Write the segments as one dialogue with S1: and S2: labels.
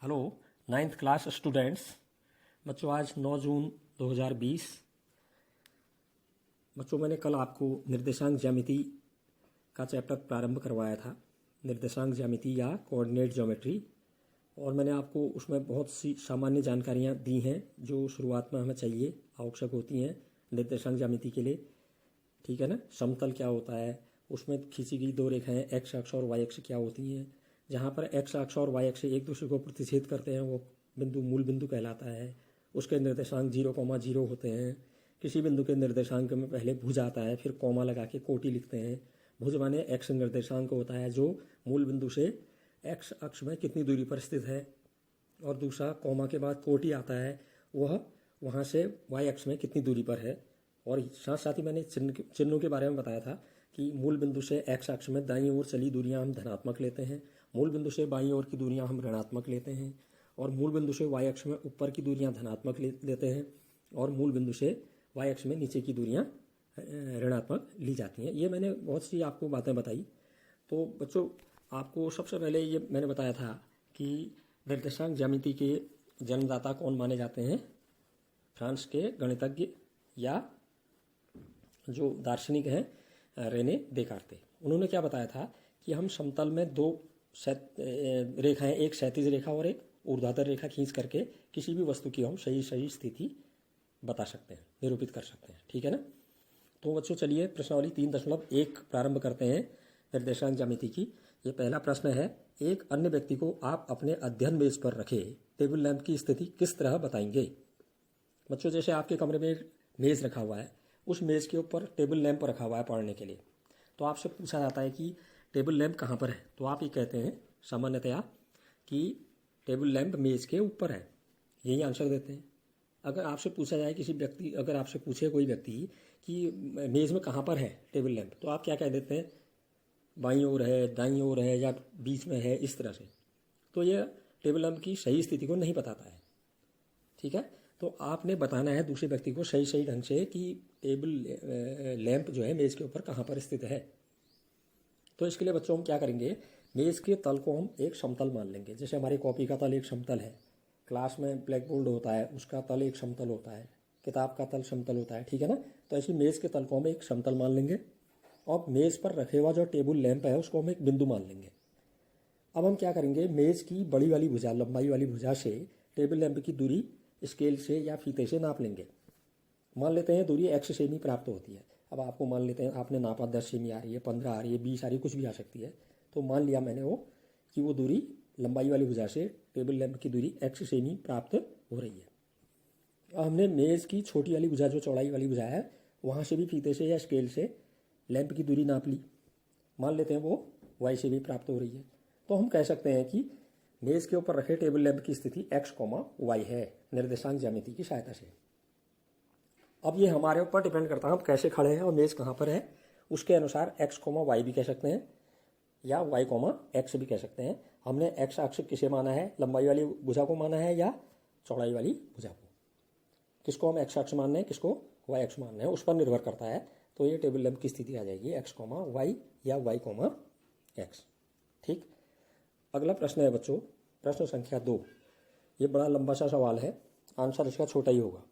S1: Hello ninth class students. बच्चों आज 9 जून 2020। बच्चों मैंने कल आपको निर्देशांक ज्यामिति का चैप्टर प्रारंभ करवाया था, निर्देशांक ज्यामिति या कोऑर्डिनेट ज्योमेट्री, और मैंने आपको उसमें बहुत सी सामान्य जानकारियां दी हैं जो शुरुआत में हमें चाहिए, आवश्यक होती हैं निर्देशांक ज्यामिति के लिए। ठीक है ना। समतल क्या होता है, उसमें खींची गई दो रेखाएं एक्स अक्ष और वाई अक्ष क्या होती हैं। जहाँ पर एक्स अक्ष और वाई अक्ष एक दूसरे को प्रतिच्छेद करते हैं वो बिंदु मूल बिंदु कहलाता है। उसके निर्देशांक 0,0 होते हैं। किसी बिंदु के निर्देशांक में पहले भुज आता है, फिर कॉमा लगा के कोटि लिखते हैं। भुज माने एक्स निर्देशांक होता है जो मूल बिंदु से एक्स अक्ष में कितनी दूरी पर स्थित है, और दूसरा कॉमा के बाद कोटि आता है, वह वहाँ से वाई अक्ष में कितनी दूरी पर है। और साथ साथ ही मैंने चिन्हों के बारे में बताया था कि मूल बिंदु से एक्स अक्ष में दाईं ओर चली दूरियां हम धनात्मक लेते हैं, मूल बिंदु से बाईं ओर की दूरियां हम ऋणात्मक लेते हैं, और मूल बिंदु से वाई अक्ष में ऊपर की दूरियां धनात्मक लेते हैं, और मूल बिंदु से वाई अक्ष में नीचे की दूरियां ऋणात्मक ली जाती हैं। ये मैंने बहुत सी आपको बातें बताई। तो बच्चों आपको सबसे पहले ये मैंने बताया था कि निर्देशांक ज्यामिति के जन्मदाता कौन माने जाते हैं। फ्रांस के गणितज्ञ या जो दार्शनिक हैं रेने देकार्ते। उन्होंने क्या बताया था कि हम समतल में दो रेखाएं, एक क्षैतिज रेखा और एक ऊर्ध्वाधर रेखा खींच करके किसी भी वस्तु की हम सही स्थिति बता सकते हैं, निरूपित कर सकते हैं। ठीक है ना। तो बच्चों चलिए प्रश्नावली 3.1 प्रारंभ करते हैं निर्देशांक ज्यामिति की। ये पहला प्रश्न है, एक अन्य व्यक्ति को आप अपने अध्ययन मेज पर रखे टेबल लैंप की स्थिति किस तरह बताएंगे। बच्चों जैसे आपके कमरे में एक मेज रखा हुआ है, उस मेज के ऊपर टेबल लैंप रखा हुआ है पढ़ने के लिए, तो आपसे पूछा जाता है कि टेबल लैंप कहाँ पर है, तो आप ये कहते हैं सामान्यतया कि टेबल लैंप मेज के ऊपर है, यही आंसर देते हैं। अगर आपसे पूछा जाए अगर आपसे पूछे कोई व्यक्ति कि मेज में कहाँ पर है टेबल लैंप, तो आप क्या कह देते हैं, बाईं ओर है, दाईं ओर है, या बीच में है, इस तरह से। तो यह टेबल लैंप की सही स्थिति को नहीं बताता है। ठीक है। तो आपने बताना है दूसरे व्यक्ति को सही ढंग से कि टेबल लैंप जो है मेज के ऊपर कहाँ पर स्थित है। तो इसके लिए बच्चों हम क्या करेंगे, मेज के तल को हम एक समतल मान लेंगे। जैसे हमारी कॉपी का तल एक समतल है, क्लास में ब्लैक बोर्ड होता है उसका तल एक समतल होता है, किताब का तल समतल होता है। ठीक है ना। तो ऐसे मेज के तल को हम एक समतल मान लेंगे, और मेज पर रखे हुआ जो टेबल लैंप है उसको हम एक बिंदु मान लेंगे। अब हम क्या करेंगे, मेज की बड़ी वाली भुजा, लंबाई वाली भुजा से टेबल लैंप की दूरी स्केल से या फीते से नाप लेंगे। मान लेते हैं दूरी x सेमी प्राप्त होती है। अब आपको मान लेते हैं आपने नापा 10 सेमी आ रही है, 15 आ रही है, 20 आ रही है, कुछ भी आ सकती है। तो मान लिया मैंने कि वो दूरी लंबाई वाली भुजा से टेबल लैंप की दूरी x सेमी प्राप्त हो रही है। अब हमने मेज की छोटी वाली भुजा, जो चौड़ाई वाली भुजा है, वहाँ से भी फीते से या स्केल से लैंप की दूरी नाप ली। मान लेते हैं वो y से भी प्राप्त हो रही है। तो हम कह सकते हैं कि मेज के ऊपर रखे टेबल लैंप की स्थिति x, y है निर्देशांक ज्यामिति की सहायता से। अब ये हमारे ऊपर डिपेंड करता है हम कैसे खड़े हैं और मेज कहाँ पर है, उसके अनुसार x, y भी कह सकते हैं या y, x भी कह सकते हैं। हमने x अक्ष किसे माना है, लंबाई वाली भुजा को माना है या चौड़ाई वाली भुजा को। किसको हम x अक्ष मान रहे हैं, किसको y अक्ष मान रहे हैं, उस पर निर्भर करता है। तो ये टेबल लैंप की स्थिति आ जाएगी x, y या y, x। ठीक। अगला प्रश्न है बच्चों, प्रश्न संख्या 2। ये बड़ा लंबा सा सवाल है, आंसर इसका छोटा ही होगा।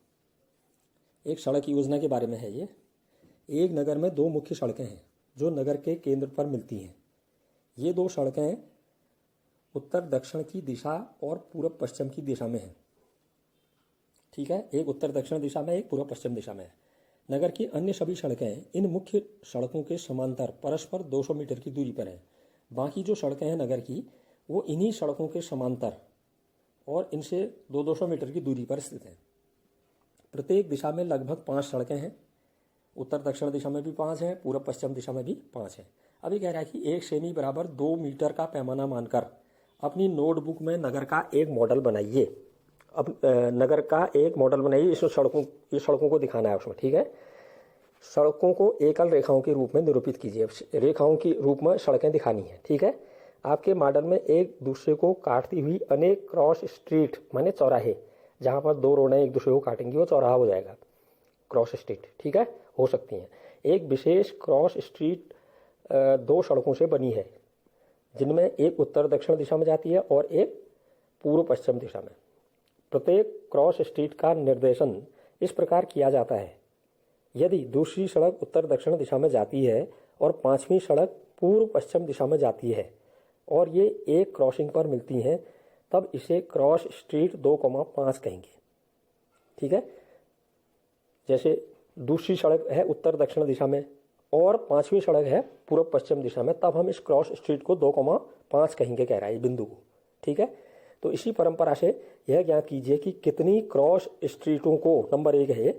S1: एक सड़क योजना के बारे में है ये। एक नगर में दो मुख्य सड़कें हैं जो नगर के केंद्र पर मिलती हैं। ये दो सड़कें उत्तर दक्षिण की दिशा और पूर्व पश्चिम की दिशा में हैं। ठीक है। एक उत्तर दक्षिण दिशा में, एक पूर्व पश्चिम दिशा में है। नगर की अन्य सभी सड़कें इन मुख्य सड़कों के समांतर परस्पर 200 मीटर की दूरी पर हैं। बाकी जो सड़कें हैं नगर की, वो इन्हीं सड़कों के समांतर और इनसे 200 मीटर की दूरी पर स्थित हैं। प्रत्येक दिशा में लगभग 5 सड़कें हैं। उत्तर दक्षिण दिशा में भी 5 हैं, पूर्व पश्चिम दिशा में भी 5 हैं। अभी कह रहा है कि 1 सेमी बराबर 2 मीटर का पैमाना मानकर अपनी नोटबुक में नगर का एक मॉडल बनाइए। अब नगर का एक मॉडल बनाइए, इसमें सड़कों को दिखाना है उसमें। ठीक है। सड़कों को एकल रेखाओं के रूप में निरूपित कीजिए। रेखाओं के रूप में सड़कें दिखानी है। ठीक है। आपके मॉडल में एक दूसरे को काटती हुई अनेक क्रॉस स्ट्रीट माने चौराहे, जहां पर दो रोडें एक दूसरे को काटेंगी वो चौराहा हो जाएगा, क्रॉस स्ट्रीट। ठीक है, हो सकती हैं। एक विशेष क्रॉस स्ट्रीट 2 सड़कों से बनी है, जिनमें एक उत्तर दक्षिण दिशा में जाती है और एक पूर्व पश्चिम दिशा में। प्रत्येक क्रॉस स्ट्रीट का निर्देशन इस प्रकार किया जाता है। यदि दूसरी सड़क उत्तर दक्षिण दिशा में जाती है और पांचवी सड़क पूर्व पश्चिम दिशा में जाती है और ये एक क्रॉसिंग पर मिलती हैं, तब इसे क्रॉस स्ट्रीट 2,5 कहेंगे। ठीक है, जैसे दूसरी सड़क है उत्तर दक्षिण दिशा में और पांचवी सड़क है पूर्व पश्चिम दिशा में, तब हम इस क्रॉस स्ट्रीट को 2,5 कहेंगे, कह रहा है बिंदु को। ठीक है, तो इसी परंपरा से यह ज्ञात कीजिए कि कितनी क्रॉस स्ट्रीटों को, नंबर 1 है,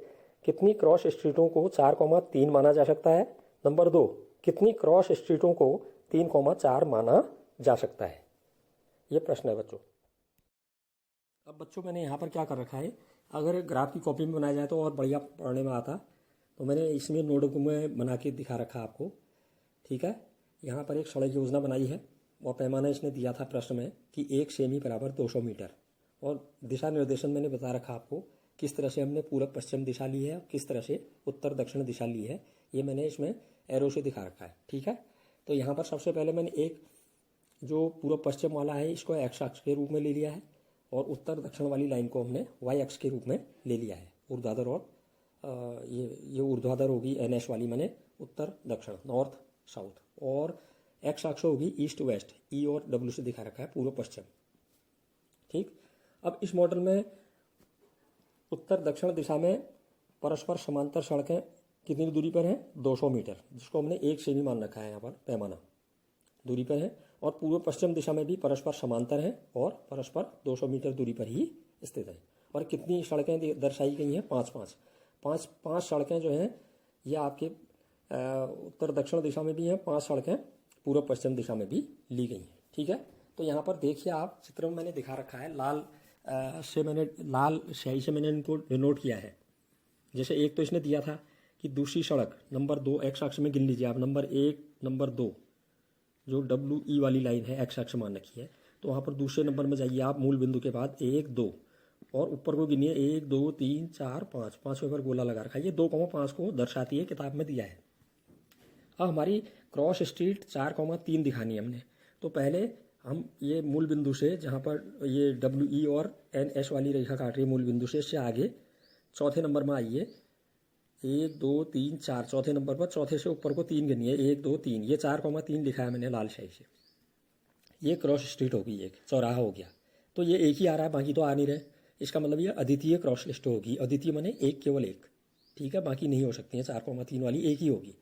S1: कितनी क्रॉस स्ट्रीटों को 4,3 माना जा सकता है। नंबर 2, कितनी क्रॉस स्ट्रीटों को 3,4 माना जा सकता है। ये प्रश्न है बच्चों। अब बच्चों मैंने यहाँ पर क्या कर रखा है, अगर ग्राफ की कॉपी में बनाया जाए तो और बढ़िया पढ़ने में आता, तो मैंने इसमें नोटबुक में बना के दिखा रखा आपको। ठीक है, यहाँ पर एक सड़क योजना बनाई है और पैमाना इसने दिया था प्रश्न में कि 1 सेमी बराबर 200 मीटर, और दिशा निर्देशन मैंने बता रखा आपको किस तरह से हमने पूर्व पश्चिम दिशा ली है, किस तरह से उत्तर दक्षिण दिशा ली है, ये मैंने इसमें एरो से दिखा रखा है। ठीक है, तो यहाँ पर सबसे पहले मैंने एक जो पूर्व पश्चिम वाला है इसको एक्स अक्ष के रूप में ले लिया है और उत्तर दक्षिण वाली लाइन को हमने वाई अक्ष के रूप में ले लिया है, ऊर्ध्वाधर, और ये ऊर्ध्वाधर होगी NS वाली, मैंने उत्तर दक्षिण, नॉर्थ साउथ, और एक्स अक्ष होगी ईस्ट वेस्ट, E और W से दिखा रखा है पूर्व पश्चिम। ठीक, अब इस मॉडल में उत्तर दक्षिण दिशा में परस्पर समांतर सड़कें कितनी दूरी पर हैं, 200 मीटर, जिसको हमने 1 सेमी मान रखा है यहाँ पर, पैमाना दूरी पर है, और पूर्व पश्चिम दिशा में भी परस्पर समांतर हैं और परस्पर 200 मीटर दूरी पर ही स्थित है। और कितनी सड़कें दर्शाई गई हैं, 5 सड़कें जो हैं ये आपके उत्तर दक्षिण दिशा में भी हैं, 5 सड़कें पूर्व पश्चिम दिशा में भी ली गई हैं। ठीक है, तो यहाँ पर देखिए आप चित्र में मैंने दिखा रखा है, लाल स्याही से मैंने इनको डिनोट किया है। जैसे एक तो इसने दिया था कि दूसरी सड़क नंबर 2 एक्स अक्ष में गिन लीजिए आप, नंबर 1 नंबर 2 जो WE वाली लाइन है एक्स अक्ष मान रखी है, तो वहाँ पर दूसरे नंबर में जाइए आप, मूल बिंदु के बाद 1 2 और ऊपर को गिनिए 1 2 3 4 5, 5वें पर गोला लगा रखा है, ये 2,5 को दर्शाती है, किताब में दिया है। अब हमारी क्रॉस स्ट्रीट 4,3 दिखानी है हमने, तो पहले हम ये मूल बिंदु से, जहाँ पर ये WE और NS वाली रेखा काट रही है मूल बिंदु से, इससे आगे चौथे नंबर में आइए, 1 2 3 4, चौथे नंबर पर चौथे से ऊपर को 3 गिनिए, 1 2 3, ये 4,3 लिखा है मैंने लाल शाही से। ये क्रॉस स्ट्रीट होगी, एक चौराहा हो गया, तो ये एक ही आ रहा है, बाकी तो आ नहीं रहे, इसका मतलब ये अद्वितीय क्रॉस लिस्ट होगी। अद्वितीय माने एक, केवल एक। ठीक है, बाकी नहीं हो सकती है, 4,3 वाली एक ही होगी।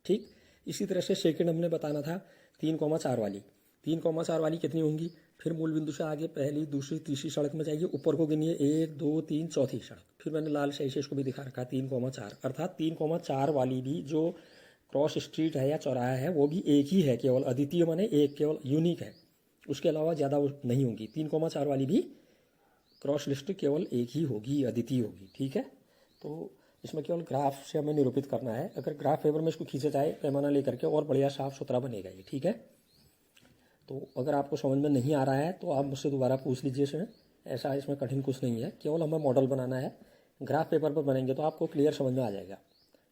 S1: ठीक, इसी तरह से सेकंड हमने बताना था 3,4 वाली, 3,4 वाली कितनी होंगी, फिर मूल बिंदु से आगे पहली दूसरी तीसरी सड़क में जाइए, ऊपर को गिनिए 1 2 3, चौथी सड़क, फिर मैंने लाल शाही से इसको भी दिखा रखा 3,4, अर्थात 3,4 वाली भी जो क्रॉस स्ट्रीट है या चौराहा है वो भी एक ही है, केवल अद्वितीय माने एक, केवल यूनिक है, उसके अलावा ज़्यादा नहीं होंगी। 3,4 वाली भी क्रॉस लिस्ट केवल एक ही होगी, अद्वितीय होगी। ठीक है, तो इसमें केवल ग्राफ से हमें निरूपित करना है, अगर ग्राफ पेपर में इसको खींचा जाए पैमाना लेकर के और बढ़िया साफ सुथरा बनेगा ये। ठीक है, तो अगर आपको समझ में नहीं आ रहा है तो आप मुझसे दोबारा पूछ लीजिए इसमें, ऐसा इसमें कठिन कुछ नहीं है, केवल हमें मॉडल बनाना है, ग्राफ पेपर पर बनेंगे तो आपको क्लियर समझ में आ जाएगा।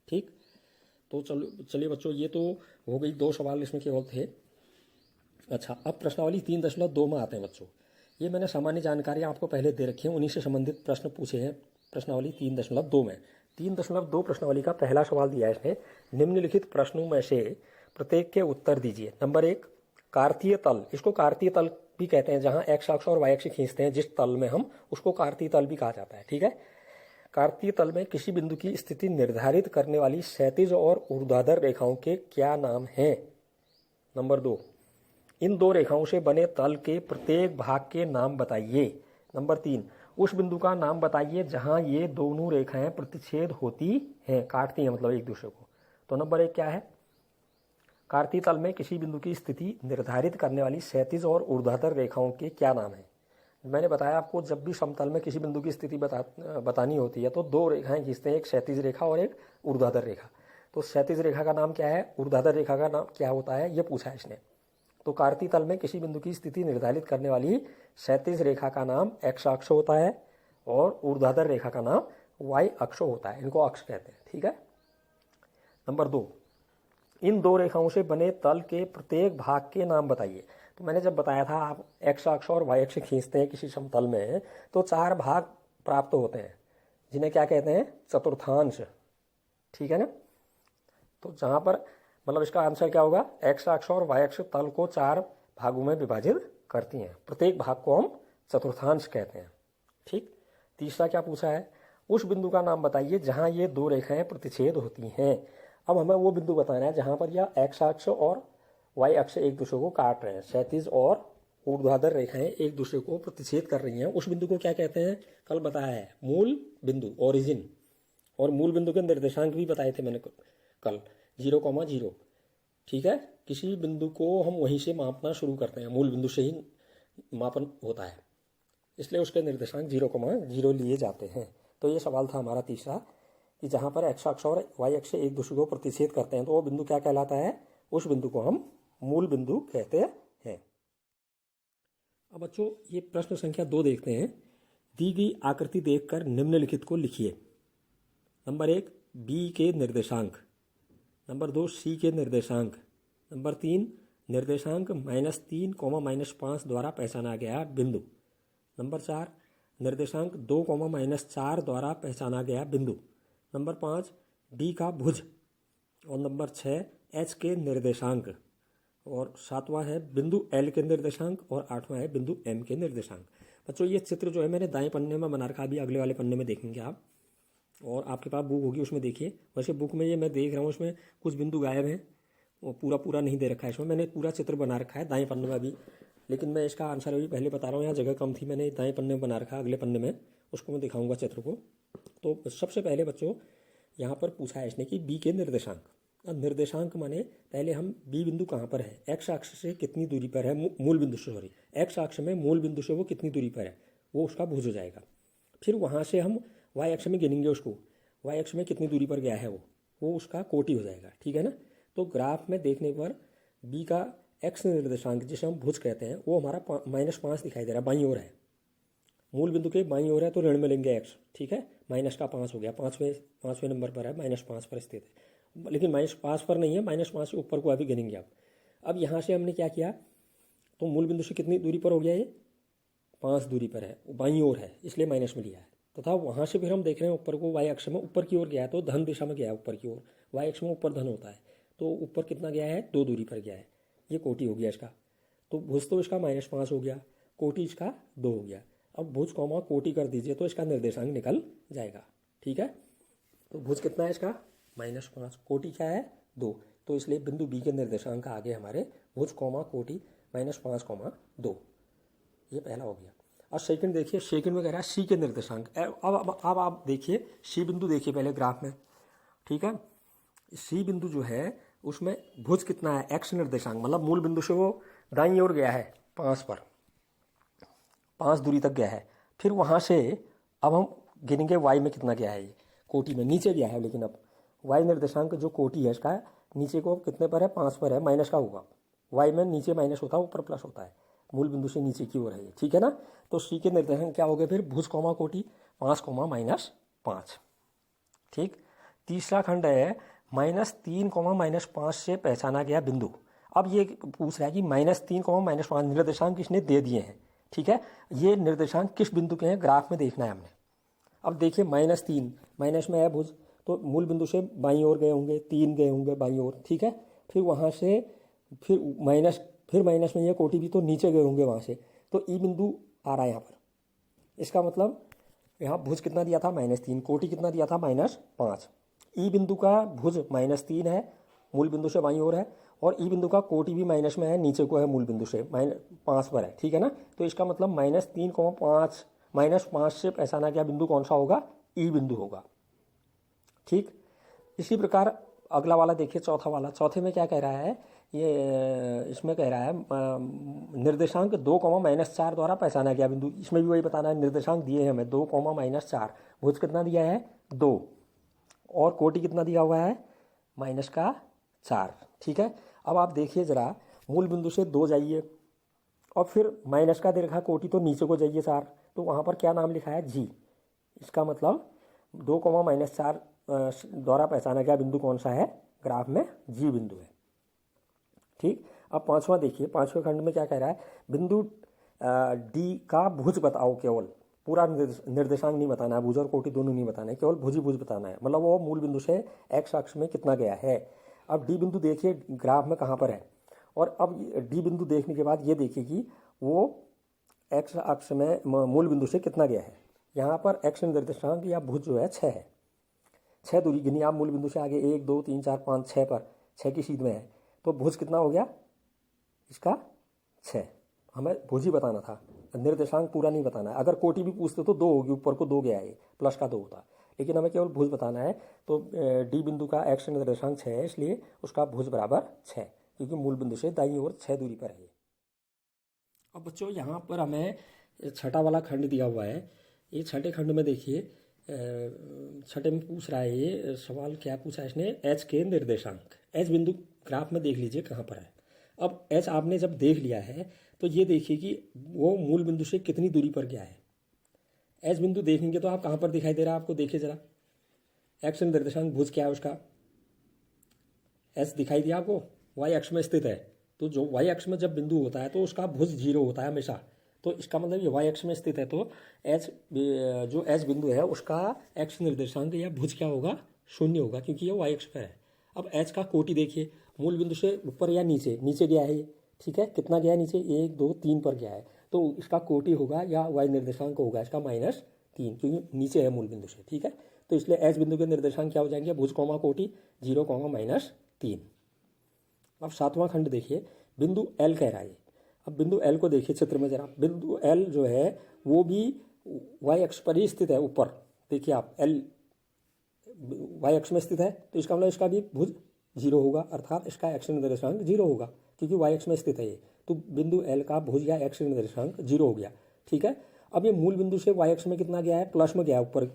S1: ठीक, तो चलिए बच्चों, ये तो हो गई 2 सवाल इसमें केवल थे। अच्छा, अब प्रश्नावली 3.2 में आते हैं बच्चों। ये मैंने सामान्य जानकारी आपको पहले दे रखी है, उन्हीं से संबंधित प्रश्न पूछे हैं प्रश्नावली 3.2 में। 3.2 प्रश्नावली का पहला सवाल दिया है इसने, निम्नलिखित प्रश्नों में से प्रत्येक के उत्तर दीजिए। नंबर 1, कार्तीय तल, इसको कार्तीय तल भी कहते हैं, जहां एक्स अक्ष और वाई अक्ष खींचते हैं जिस तल में हम, उसको कार्तीय तल भी कहा जाता है। ठीक है, कार्तीय तल में किसी बिंदु की स्थिति निर्धारित करने वाली क्षैतिज और ऊर्ध्वाधर रेखाओं के क्या नाम हैं। नंबर 2, इन 2 रेखाओं से बने तल के प्रत्येक भाग के नाम बताइए। नंबर 3, उस बिंदु का नाम बताइए जहां ये दोनों रेखाएं प्रतिच्छेद होती हैं, काटती हैं मतलब एक दूसरे को। तो नंबर 1 क्या है, कार्तीय तल में किसी बिंदु की स्थिति निर्धारित करने वाली क्षैतिज और ऊर्ध्वाधर रेखाओं के क्या नाम है। मैंने बताया आपको, जब भी समतल में किसी बिंदु की स्थिति बतानी होती है तो 2 रेखाएं खींचते हैं, एक क्षैतिज रेखा और एक ऊर्ध्वाधर रेखा। तो क्षैतिज रेखा का नाम क्या है, ऊर्ध्वाधर रेखा का नाम क्या होता है, ये पूछा है इसने। तो कार्तीय तल में किसी बिंदु की स्थिति निर्धारित करने वाली क्षैतिज रेखा का नाम एक्स अक्ष होता है और ऊर्ध्वाधर रेखा का नाम वाई अक्ष होता है, इनको अक्ष कहते हैं। ठीक है, नंबर 2, इन 2 रेखाओं से बने तल के प्रत्येक भाग के नाम बताइए। तो मैंने जब बताया था आप एक्स अक्ष और वाई अक्ष खींचते हैं किसी समतल में तो 4 भाग प्राप्त होते हैं, जिन्हें क्या कहते हैं, चतुर्थांश। ठीक है ना। तो जहाँ पर मतलब इसका आंसर क्या होगा, एक्स अक्ष और वाई अक्ष तल को 4 भागों में विभाजित करती हैं, प्रत्येक भाग को हम चतुर्थांश कहते हैं। ठीक। तीसरा क्या पूछा है, उस बिंदु का नाम बताइए जहाँ ये 2 रेखाएं प्रतिच्छेद होती हैं। अब हमें वो बिंदु बताना है जहाँ पर यह एक्स अक्ष और वाई अक्ष एक दूसरे को काट रहे हैं, क्षैतिज और ऊर्ध्वाधर रेखाएं एक दूसरे को प्रतिच्छेद कर रही हैं। उस बिंदु को क्या कहते हैं, कल बताया है, मूल बिंदु, ओरिजिन। और मूल बिंदु के निर्देशांक भी बताए थे मैंने कल, 0,0। ठीक है। किसी बिंदु को हम वहीं से मापना शुरू करते हैं, मूल बिंदु से ही मापन होता है, इसलिए उसके निर्देशांक 0,0 लिए जाते हैं। तो ये सवाल था हमारा तीसरा कि जहाँ पर एक्स अक्ष और वाई अक्ष एक दूसरे को प्रतिच्छेद करते हैं तो वो बिंदु क्या कहलाता है, उस बिंदु को हम मूल बिंदु कहते हैं। अब बच्चों ये प्रश्न संख्या 2 देखते हैं। दी गई आकृति देखकर निम्नलिखित को लिखिए। नंबर 1 बी के निर्देशांक, नंबर 2 सी के निर्देशांक, नंबर 3 निर्देशांक -3, -5 द्वारा पहचाना गया बिंदु, नंबर 4 निर्देशांक 2, -4 द्वारा पहचाना गया बिंदु, नंबर 5 डी का भुज, और नंबर 6 एच के निर्देशांक, और 7वां है बिंदु एल के निर्देशांक, और 8वां है बिंदु एम के निर्देशांक। बच्चों ये चित्र जो है मैंने दाएं पन्ने में बना रखा, अभी अगले वाले पन्ने में देखेंगे आप, और आपके पास बुक होगी उसमें देखिए। वैसे बुक में ये मैं देख रहा हूँ उसमें कुछ बिंदु गायब हैं, वो पूरा नहीं दे रखा है इसमें, मैंने पूरा चित्र बना रखा है दाएं पन्ने में अभी, लेकिन मैं इसका आंसर अभी पहले बता रहा हूँ, यहाँ जगह कम थी, मैंने दाएं पन्ने में बना रखा, अगले पन्ने में उसको मैं दिखाऊंगा चित्र को। तो सबसे पहले बच्चों यहाँ पर पूछा है इसने कि बी के निर्देशांक। अब निर्देशांक माने पहले हम बी बिंदु कहाँ पर है, एक्स अक्ष से कितनी दूरी पर है, मूल बिंदु से, सॉरी एक्स अक्ष में मूल बिंदु से वो कितनी दूरी पर है, वो उसका भुज हो जाएगा। फिर वहाँ से हम वाई अक्ष में गिनेंगे उसको, वाई अक्ष में कितनी दूरी पर गया है वो उसका कोटि हो जाएगा। ठीक है ना। तो ग्राफ में देखने पर बी का एक्स निर्देशांक जिसे हम भुज कहते हैं वो हमारा -5 दिखाई दे रहा है, बाईं ओर है, मूल बिंदु के बाईं ओर है, तो ऋण में लेंगे एक्स। ठीक है। -5 हो गया, पाँचवें नंबर पर है, -5 पर स्थित है, लेकिन -5 पर नहीं है, -5 से ऊपर को अभी गिनेंगे आप। अब यहाँ से हमने क्या किया, तो मूल बिंदु से कितनी दूरी पर हो गया, ये 5 दूरी पर है, बाईं ओर है, इसलिए माइनस में लिया है। तथा वहाँ से फिर हम देख रहे हैं ऊपर को, वाई अक्ष में ऊपर की ओर गया है तो धन दिशा में गया है ऊपर की ओर, वाई अक्ष में ऊपर धन होता है, तो ऊपर कितना गया है, 2 दूरी पर गया है, ये कोटि हो गया इसका। तो भुज तो इसका -5 हो गया, कोटि इसका 2 हो गया। अब भुज कॉमा कोटि कर दीजिए तो इसका निर्देशांक निकल जाएगा। ठीक है। तो भुज कितना है इसका, -5, कोटि क्या है, 2, तो इसलिए बिंदु बी के निर्देशांक आगे हमारे भुज कॉमा कोटि -5, 2, ये पहला हो गया। और सेकंड देखिए, सेकंड में कह रहा है सी के निर्देशांक। अब आप देखिए सी बिंदु देखिए पहले ग्राफ में। ठीक है। सी बिंदु जो है उसमें भुज कितना है, एक्स निर्देशांक, मतलब मूल बिंदु से वो दाईं ओर गया है 5 पर, 5 दूरी तक गया है। फिर वहाँ से अब हम गिनेंगे वाई में कितना गया है, ये कोटि में नीचे गया है, लेकिन अब वाई निर्देशांक जो कोटि है इसका नीचे को कितने पर है, 5 पर है, माइनस का होगा, वाई में नीचे माइनस होता है, ऊपर प्लस होता है, मूल बिंदु से नीचे की ओर है ये। ठीक है ना। तो सी के निर्देशांक क्या हो गए फिर, भुज कॉमा कोटि 5, -5। ठीक। तीसरा खंड है -3, -5 से पहचाना गया बिंदु। अब ये पूछ रहा है कि -3, -5 निर्देशांक इसने दे दिए हैं। ठीक है। ये निर्देशांक किस बिंदु के हैं ग्राफ में देखना है हमने। अब देखिए -3, माइनस में है भुज, तो मूल बिंदु से बाईं ओर गए होंगे, 3 गए होंगे बाईं ओर। ठीक है। फिर वहाँ से फिर माइनस में ये कोटि भी तो नीचे गए होंगे वहाँ से, तो ई बिंदु आ रहा है यहाँ पर। इसका मतलब यहाँ भुज कितना दिया था, -3, कोटि कितना दिया था, -5। ई बिंदु का भुज -3 है, मूल बिंदु से बाईं ओर है, और ई बिंदु का कोटि भी माइनस में है, नीचे को है, मूल बिंदु से -5 पर है। ठीक है ना। तो इसका मतलब -3,5 से पहचाना गया बिंदु कौन सा होगा, ई बिंदु होगा। ठीक। इसी प्रकार अगला वाला देखिए, चौथा वाला। चौथे में क्या कह रहा है, ये इसमें कह रहा है निर्देशांक 2, -4 द्वारा पहचाना गया बिंदु। इसमें भी वही बताना है, निर्देशांक दिए हैं हमें 2, -4, भुज कितना दिया है, 2, और कोटि कितना दिया हुआ है, -4। ठीक है। अब आप देखिए जरा, मूल बिंदु से 2 जाइए और फिर माइनस का दे रखा कोटि, तो नीचे को जाइए 4, तो वहाँ पर क्या नाम लिखा है, जी। इसका मतलब 2, -4 द्वारा पहचाना गया बिंदु कौन सा है ग्राफ में, जी बिंदु है। ठीक। अब पांचवां देखिए, पांचवें खंड में क्या कह रहा है, बिंदु डी का भुज बताओ केवल, पूरा निर्देशांक नहीं बताना है, भुज और कोटि दोनों नहीं बताना है, केवल भुज ही भुज बताना है, मतलब वो मूल बिंदु से एक्स अक्ष में कितना गया है। अब डी बिंदु देखिए ग्राफ में कहाँ पर है, और अब डी बिंदु देखने के बाद ये देखिए कि वो एक्स अक्ष में मूल बिंदु से कितना गया है। यहाँ पर एक्स निर्देशांक या भुज जो है 6 है, 6 दूरी गिनी आप मूल बिंदु से आगे, 1 2 3 4 5 6 पर, 6 की सीध में है, तो भुज कितना हो गया इसका 6। हमें भुज ही बताना था, निर्देशांक पूरा नहीं बताना है। अगर कोटि भी पूछते तो 2 होगी, ऊपर को 2 गया है, प्लस का 2 होता, लेकिन हमें केवल भुज बताना है। तो डी बिंदु का एक्स निर्देशांक 6 है, इसलिए उसका भुज बराबर 6, क्योंकि मूल बिंदु से दाईं ओर 6 दूरी पर है। अब बच्चों यहाँ पर हमें छठा वाला खंड दिया हुआ है। ये छठे खंड में देखिए, छठे में पूछ रहा है ये सवाल, क्या पूछा है इसने, एच के निर्देशांक। एच बिंदु ग्राफ में देख लीजिए कहाँ पर है। अब एच आपने जब देख लिया है तो ये देखिए कि वो मूल बिंदु से कितनी दूरी पर गया है। एच बिंदु देखेंगे तो आप कहाँ पर दिखाई दे रहा है आपको, देखिए जरा, एक्स निर्देशांक भुज क्या है उसका, एच दिखाई दिया आपको, वाई अक्ष में स्थित है। तो जो वाई अक्ष में जब बिंदु होता है तो उसका भुज 0 होता है हमेशा, तो इसका मतलब ये वाई अक्ष में स्थित है, तो एच जो एच बिंदु है उसका एक्स निर्देशांक या भुज क्या होगा, 0 होगा, क्योंकि ये वाई अक्ष पर है। अब एच का कोटि देखिए, मूल बिंदु से ऊपर या नीचे, नीचे गया है ये, ठीक है, कितना गया है नीचे, 1 2 3 पर गया है, तो इसका कोटि होगा या वाई निर्देशांक होगा इसका -3, क्योंकि नीचे है मूल बिंदु से, ठीक है। तो इसलिए एच बिंदु के निर्देशांक क्या हो जाएंगे, भुज कौमा कोटि 0 -3। अब सातवां खंड देखिए, बिंदु एल कह रहा है। अब बिंदु एल को देखिए चित्र में जरा, बिंदु एल जो है वो भी वाई अक्ष पर ही स्थित है, ऊपर देखिए आप, एल वाई अक्ष में स्थित है, तो इसका मतलब इसका भी भुज 0 होगा, अर्थात इसका एक्स निर्देशांक 0 होगा, क्योंकि वाई अक्ष में स्थित है ये। तो बिंदु एल का भुज या एक्स निर्देशांक 0 हो गया, ठीक है। अब ये मूल बिंदु से वाई अक्ष में कितना गया है, प्लस में गया है, ऊपर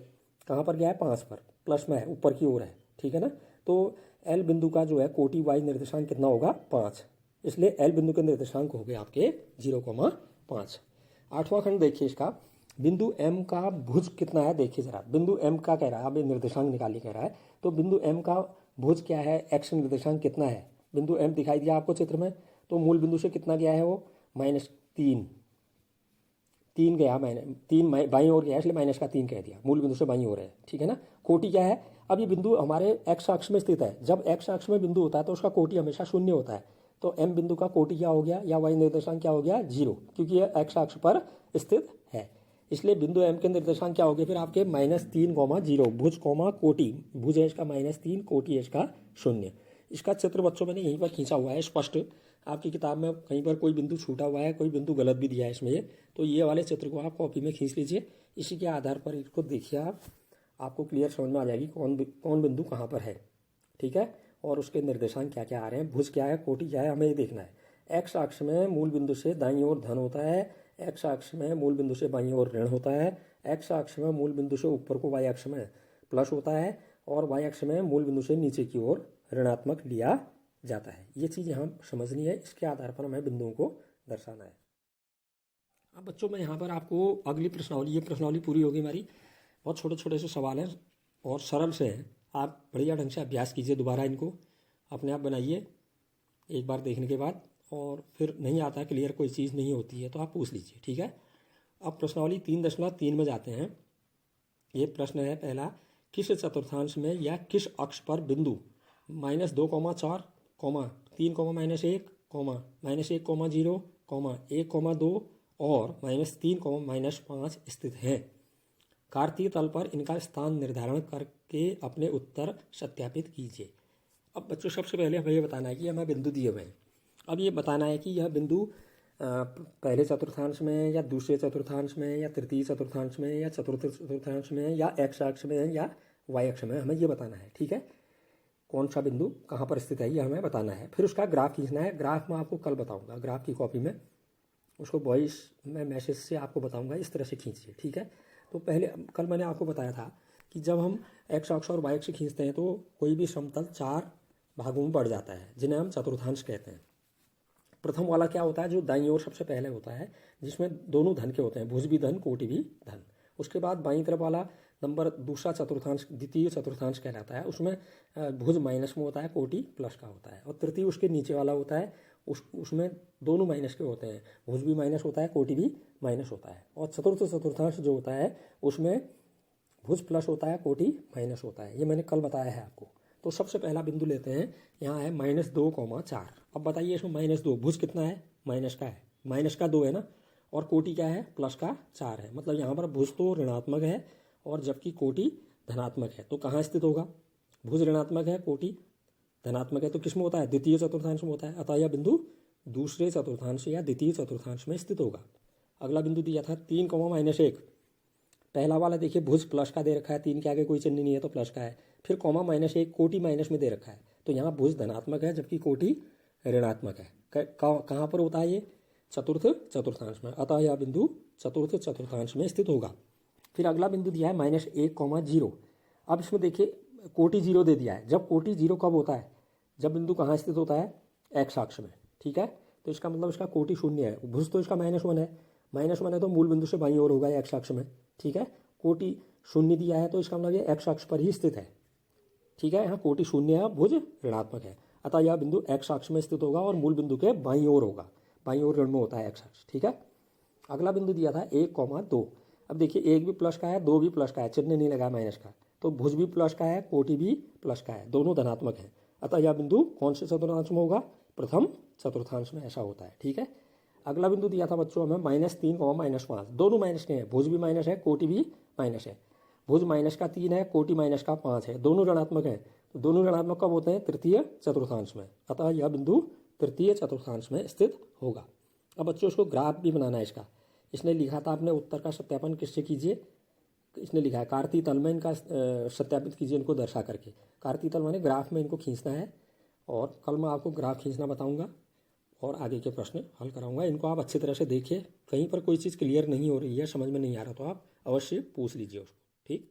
S1: कहाँ पर गया है, 5 पर, प्लस में है, ऊपर की ओर है, ठीक है ना। तो एल बिंदु का जो है कोटि वाई निर्देशांक कितना होगा, 5, इसलिए एल बिंदु के निर्देशांक हो गए आपके 0,5। आठवां खंड देखिए इसका, बिंदु एम का भुज कितना है, देखिए जरा, बिंदु एम का कह रहा है, अब ये निर्देशांक निकालिए कह रहा है, तो बिंदु एम का भुज क्या है, एक्स निर्देशांक कितना है, बिंदु एम दिखाई दिया आपको चित्र में, तो मूल बिंदु से कितना गया है वो, -3 गया, -3 बाईं ओर गया, इसलिए -3 कह दिया, मूल बिंदु से बाईं ओर है, ठीक है ना। कोटि क्या है, अब ये बिंदु हमारे एक्स अक्ष में स्थित है, जब एक्स अक्ष में बिंदु होता है तो उसका कोटि हमेशा 0 होता है, तो एम बिंदु का कोटि क्या हो गया या वाई निर्देशांक क्या हो गया, 0, क्योंकि यह एक्स अक्ष पर स्थित है, इसलिए बिंदु एम के निर्देशांक क्या हो गए फिर आपके, -3,0, भुज कौमा कोटि, भुज है इसका -3, कोटि है इसका 0। इसका चित्र बच्चों मैंने यहीं पर खींचा हुआ है स्पष्ट, आपकी किताब में कहीं पर कोई बिंदु छूटा हुआ है, कोई बिंदु गलत भी दिया है इसमें, तो ये वाले चित्र को आप कॉपी में खींच लीजिए, इसी के आधार पर इसको देखिए आप, आपको क्लियर समझ में आ जाएगी कौन बिंदु कहाँ पर है, ठीक है, और उसके निर्देशांक क्या क्या आ रहे हैं, भुज क्या है, कोटि क्या है, हमें ये देखना है। एक्स अक्ष में मूल बिंदु से दाईं ओर धन होता है, एक्स अक्ष में मूल बिंदु से बाईं ओर ऋण होता है, एक्स अक्ष में मूल बिंदु से ऊपर को वाई अक्ष में प्लस होता है, और वाई अक्ष में मूल बिंदु से नीचे की ओर ऋणात्मक लिया जाता है। ये चीज़ यहाँ समझनी है, इसके आधार पर हमें बिंदुओं को दर्शाना है। अब बच्चों में यहाँ पर आपको अगली प्रश्नावली, ये प्रश्नावली पूरी होगी हमारी, बहुत छोटे छोटे से सवाल हैं और सरल से हैं, आप बढ़िया ढंग से अभ्यास कीजिए, दोबारा इनको अपने आप बनाइए एक बार देखने के बाद, और फिर नहीं आता क्लियर कोई चीज़ नहीं होती है तो आप पूछ लीजिए, ठीक है। अब प्रश्नावली 3.3 में जाते हैं। ये प्रश्न है पहला, किस चतुर्थांश में या किस अक्ष पर बिंदु -2,4, -3, -1, -1,0, -1,2 और -3, -5 स्थित हैं। कार्तीय तल पर इनका स्थान निर्धारण करके अपने उत्तर सत्यापित कीजिए। अब बच्चों सबसे पहले हमें ये बताना है कि हमें बिंदु दिए हुए हैं, अब ये बताना है कि यह बिंदु पहले चतुर्थांश में या दूसरे चतुर्थांश में या तृतीय चतुर्थांश में या चतुर्थ चतुर्थांश में या एक्स अक्ष में या वाई अक्ष में, हमें ये बताना है, ठीक है, कौन सा बिंदु कहाँ पर स्थित है ये हमें बताना है। फिर उसका ग्राफ खींचना है, ग्राफ मैं आपको कल बताऊंगा, ग्राफ की कॉपी में उसको वॉइस में मैसेज से आपको बताऊंगा, इस तरह से खींचिए, ठीक है। तो पहले कल मैंने आपको बताया था कि जब हम एक्स अक्ष और वाई अक्ष खींचते हैं तो कोई भी समतल 4 भागों में बढ़ जाता है, जिन्हें हम चतुर्थांश कहते हैं। प्रथम वाला क्या होता है, जो दाईं ओर सबसे पहले होता है, जिसमें दोनों धन के होते हैं, भुज भी धन कोटि भी धन। उसके बाद बाईं तरफ वाला नंबर दूसरा चतुर्थांश, द्वितीय चतुर्थांश कहलाता है, उसमें भुज माइनस में होता है, कोटि प्लस का होता है। और तृतीय उसके नीचे वाला होता है, उसमें दोनों माइनस के होते हैं, भुज भी माइनस होता है, कोटि भी माइनस होता है। और चतुर्थ चतुर्थांश जो होता है उसमें भुज प्लस होता है, कोटि माइनस होता है। ये मैंने कल बताया है आपको। तो सबसे पहला बिंदु लेते हैं, यहाँ है -2,4। अब बताइए इसमें -2, भुज कितना है, माइनस का है, माइनस का 2 है ना, और कोटि क्या है, प्लस का 4 है। मतलब यहाँ पर भुज तो ऋणात्मक है और जबकि कोटि धनात्मक है। तो कहाँ स्थित होगा, भुज ऋणात्मक है, कोटि धनात्मक है, तो किस में होता है, द्वितीय चतुर्थांश में होता है। अतः यह बिंदु दूसरे चतुर्थांश या द्वितीय चतुर्थांश में स्थित होगा। अगला बिंदु दिया था 3,-1। पहला वाला देखिए भुज प्लस का दे रखा है, 3 के आगे कोई चिन्ह नहीं है तो प्लस का है। फिर -1 कोटि माइनस में दे रखा है, तो यहाँ भुज धनात्मक है जबकि कोटि ऋणात्मक है। कहाँ पर होता है ये, चतुर्थ चतुर्थांश में। अतः यह बिंदु चतुर्थ चतुर्थांश में स्थित होगा। फिर अगला बिंदु दिया है -1,0। अब इसमें देखिए कोटि 0 दे दिया है। जब कोटि 0 कब होता है, जब बिंदु कहाँ स्थित होता है, एक्स अक्ष में, ठीक है। तो इसका मतलब इसका कोटि 0 है। भुज तो इसका -1 है, -1 है तो मूल बिंदु से बाईं ओर होगा एक्स अक्ष में, ठीक है। कोटि 0 दिया है तो इसका मतलब ये एक्स अक्ष पर ही स्थित है, ठीक है। यहाँ कोटि 0 है, भुज ऋणात्मक है, अतः यह बिंदु एक्स अक्ष में स्थित होगा और मूल बिंदु के बाईं ओर होगा, बाईं ओर ऋण में होता है एक्स अक्ष, ठीक है। अगला बिंदु दिया था 1,2। अब देखिए 1 भी प्लस का है, 2 भी प्लस का है, चिन्ह नहीं लगा माइनस का, तो भुज भी प्लस का है, कोटि भी प्लस का है, दोनों धनात्मक है। अतः यह बिंदु कौन से चतुर्थांश में होगा, प्रथम चतुर्थांश में ऐसा होता है, ठीक है। अगला बिंदु दिया था बच्चों हमें -3,-5, दोनों माइनस के हैं, भुज भी माइनस है, कोटि भी माइनस है। भुज माइनस का 3 है, कोटि माइनस का 5 है, दोनों ऋणात्मक हैं। तो दोनों ऋणात्मक कब होते हैं, तृतीय चतुर्थांश में। अतः यह बिंदु तृतीय चतुर्थांश में स्थित होगा। अब बच्चों इसको ग्राफ भी बनाना है इसका। इसने लिखा था अपने उत्तर का सत्यापन किससे कीजिए, इसने लिखा है कार्तीय तल में इनका सत्यापित कीजिए, इनको दर्शा करके। कार्तीय तल माने ग्राफ में इनको खींचना है, और कल मैं आपको ग्राफ खींचना बताऊंगा और आगे के प्रश्न हल कराऊंगा। इनको आप अच्छी तरह से देखिए, कहीं पर कोई चीज़ क्लियर नहीं हो रही है, समझ में नहीं आ रहा तो आप अवश्य पूछ लीजिए उसको, ठीक।